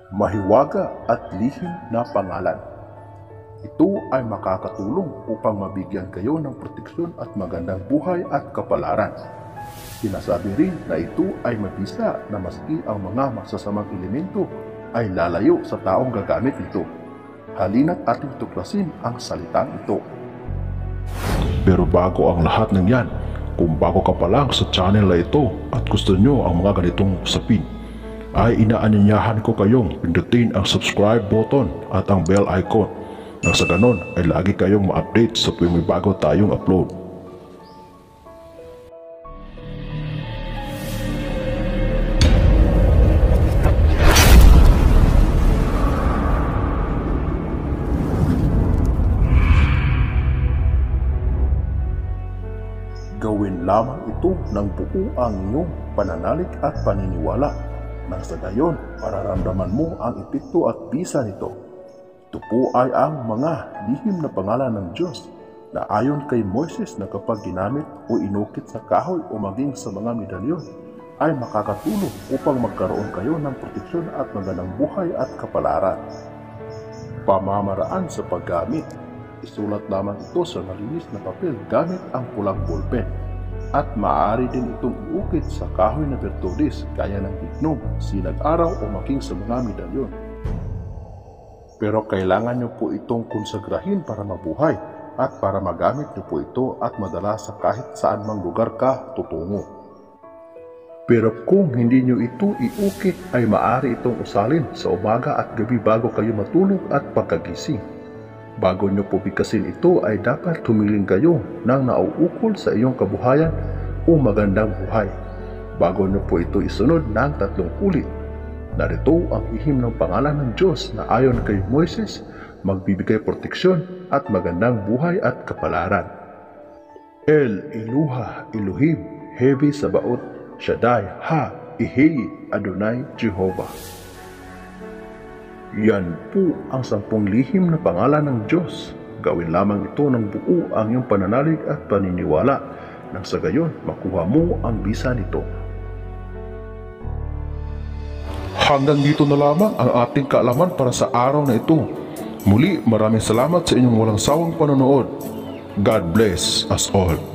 Mahiwaga at lihim na pangalan. Ito ay makakatulong upang mabigyan kayo ng proteksyon at magandang buhay at kapalaran. Sinasabi rin na ito ay mabisa na maski ang mga masasamang elemento ay lalayo sa taong gagamit nito. Halina't ating tuklasin ang salitang ito. Pero bago ang lahat ng yan, kung bago ka pa lang sa channel na ito at gusto nyo ang mga ganitong usapin, ay inaanyayahan ko kayong pindutin ang subscribe button at ang bell icon nang sa ganon ay lagi kayong ma-update sa tuwing may bago tayong upload. Gawin lamang ito ng buo ang iyong pananalig at paniniwala nang sa gayon mararamdaman mo ang epekto at bisa nito. Ito po ay ang mga lihim na pangalan ng Diyos na ayon kay Moises na kapag ginamit o inukit sa kahoy o maging sa mga medalyon ay makakatulong upang magkaroon kayo ng proteksyon at magandang buhay at kapalaran. Pamamaraan sa paggamit. Isulat lamang ito sa malinis na papel gamit ang pulang ballpen at maaari din itong iukit sa kahoy na bertulis gaya ng tignog, sinag-araw o maging sa mga medalyon. Pero kailangan nyo po itong konsagrahin para mabuhay at para magamit nyo po ito at madala sa kahit saan mang lugar ka tutungo. Pero kung hindi nyo ito iukit ay maaari itong usalin sa umaga at gabi bago kayo matulog at pagkagising. Bago nyo po bigkasin ito ay dapat humiling kayo ng nauukol sa iyong kabuhayan o magandang buhay. Bago nyo po ito isunod ng 3 ulit. Narito ang ihim ng pangalan ng Diyos na ayon kay Moises magbibigay proteksyon at magandang buhay at kapalaran. El Eluha Elohim Hevi Sabaoth Shaddai Ha Ihei Adonai Jehovah. Yan po ang 10 lihim na pangalan ng Diyos. Gawin lamang ito ng buo ang iyong pananalig at paniniwala nang sa gayon makuha mo ang bisa nito. Hanggang dito na lamang ang ating kaalaman para sa araw na ito. Muli, maraming salamat sa inyong walang sawang panonood. God bless us all.